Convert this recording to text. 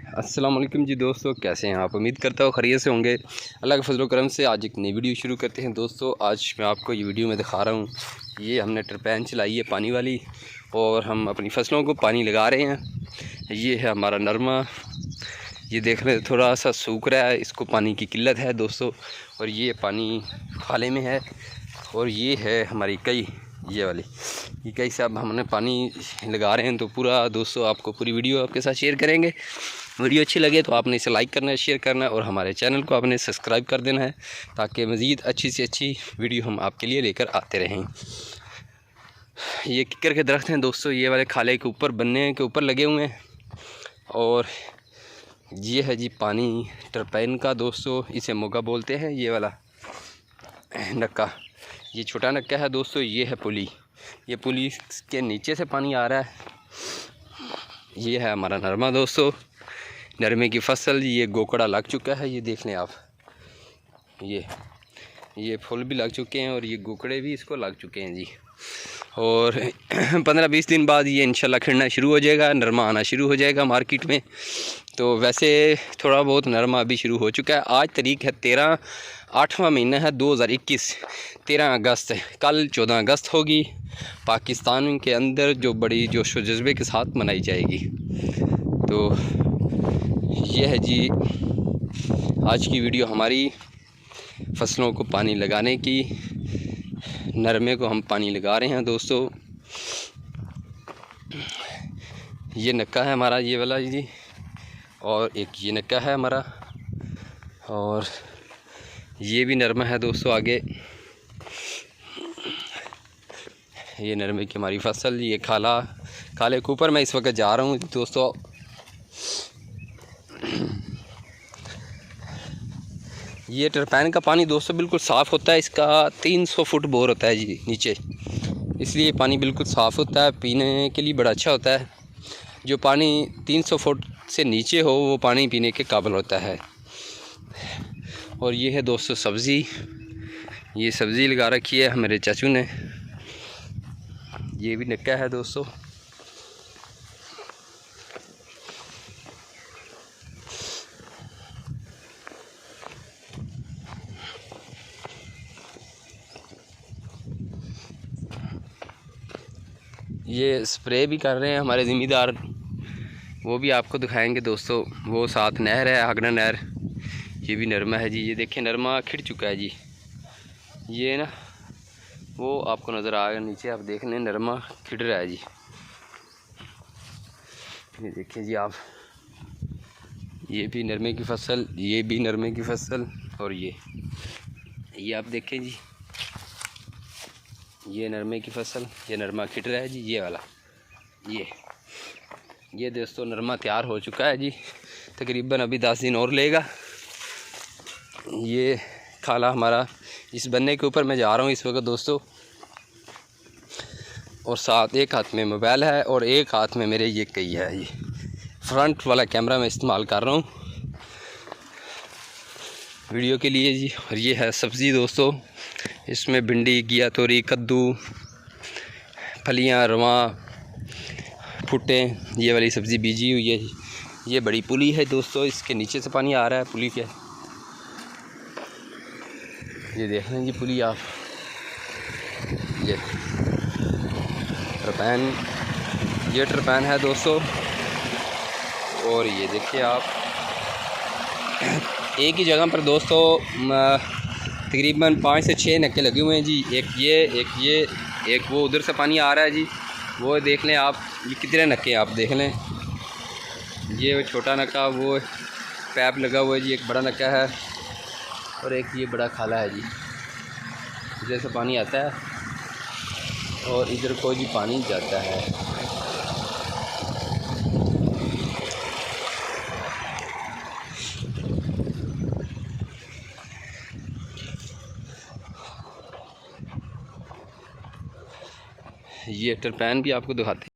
अस्सलाम वालेकुम जी दोस्तों, कैसे हैं आप? उम्मीद करता हूँ खैरियत से होंगे। अल्लाह के फजल करम से आज एक नई वीडियो शुरू करते हैं। दोस्तों आज मैं आपको ये वीडियो में दिखा रहा हूँ, ये हमने टरपैन चलाई है पानी वाली और हम अपनी फसलों को पानी लगा रहे हैं। ये है हमारा नरमा, ये देख रहे हैं थोड़ा सा सूख रहा है, इसको पानी की किल्लत है दोस्तों। और ये पानी खाले में है और ये है हमारी कई, ये वाली ये कई से अब हमने पानी लगा रहे हैं। तो पूरा दोस्तों आपको पूरी वीडियो आपके साथ शेयर करेंगे। वीडियो अच्छी लगे तो आपने इसे लाइक करना है, शेयर करना है और हमारे चैनल को आपने सब्सक्राइब कर देना है ताकि मज़ीद अच्छी से अच्छी वीडियो हम आपके लिए लेकर आते रहें। ये किक्कर के दरख्त हैं दोस्तों, ये वाले खाले के ऊपर बनने के ऊपर लगे हुए हैं। और ये है जी पानी टरपैन का दोस्तों, इसे मोगा बोलते हैं। ये वाला नक्का, ये छोटा नक्का है दोस्तों। ये है पुली, ये पुली के नीचे से पानी आ रहा है। ये है हमारा नरमा दोस्तों, नरमे की फसल। ये गोकड़ा लग चुका है, ये देख लें आप, ये फूल भी लग चुके हैं और ये गोकड़े भी इसको लग चुके हैं जी। और 15-20 दिन बाद ये इंशाल्लाह खिलना शुरू हो जाएगा, नरमा आना शुरू हो जाएगा मार्केट में। तो वैसे थोड़ा बहुत नरमा अभी शुरू हो चुका है। आज तारीख है 13, 8वां महीना है 2021, 13 अगस्त। कल 14 अगस्त होगी, पाकिस्तान के अंदर जो बड़ी जोश व जज्बे के साथ मनाई जाएगी। तो ये है जी आज की वीडियो हमारी फसलों को पानी लगाने की। नरमे को हम पानी लगा रहे हैं दोस्तों। ये नक्का है हमारा, ये वाला जी, और एक ये नक्का है हमारा, और ये भी नरमा है दोस्तों। आगे ये नरमे की हमारी फसल, ये खाले के ऊपर मैं इस वक्त जा रहा हूँ दोस्तों। ये टरपैन का पानी दोस्तों बिल्कुल साफ़ होता है, इसका 300 फुट बोर होता है जी नीचे, इसलिए पानी बिल्कुल साफ़ होता है, पीने के लिए बड़ा अच्छा होता है। जो पानी 300 फुट से नीचे हो वो पानी पीने के काबिल होता है। और ये है दोस्तों सब्ज़ी, ये सब्ज़ी लगा रखी है मेरे चाचू ने। ये भी नक्का है दोस्तों। ये स्प्रे भी कर रहे हैं हमारे ज़मींदार, वो भी आपको दिखाएंगे दोस्तों। वो साथ नहर है, आगना नहर। ये भी नरमा है जी, ये देखें नरमा खिड़ चुका है जी। ये ना वो आपको नज़र आएगा नीचे, आप देख लें नरमा खिड़ रहा है जी। ये देखिए जी आप, ये भी नरमे की फसल, ये भी नरमे की फसल। और ये आप देखें जी, ये नरमे की फसल, ये नरमा खिड़ रहा है जी। ये वाला ये दोस्तों नरमा तैयार हो चुका है जी, तकरीबन अभी 10 दिन और लेगा। ये खाला हमारा इस बनने के ऊपर मैं जा रहा हूँ इस वक्त दोस्तों, और साथ एक हाथ में मोबाइल है और एक हाथ में मेरे ये कई है। ये फ्रंट वाला कैमरा मैं इस्तेमाल कर रहा हूँ वीडियो के लिए जी। और ये है सब्ज़ी दोस्तों, इसमें भिंडी, घिया, तोरी, कद्दू, फलियाँ, रवा, फुटे, ये वाली सब्ज़ी बीजी हुई है। ये बड़ी पुली है दोस्तों, इसके नीचे से पानी आ रहा है पुली के। ये देख लें जी पुली आप, ये टरपैन, ये टरपैन है दोस्तों। और ये देखिए आप, एक ही जगह पर दोस्तों तकरीबन 5 से 6 नक्के लगे हुए हैं जी। एक वो उधर से पानी आ रहा है जी, वो देख लें आप। ये कितने नक्के आप देख लें, ये छोटा नक्का, वो पैप लगा हुआ है जी, एक बड़ा नक्का है और एक ये बड़ा खाला है जी। इधर से पानी आता है और इधर को जी पानी जाता है। ये टरपैन भी आपको दिखाते हैं।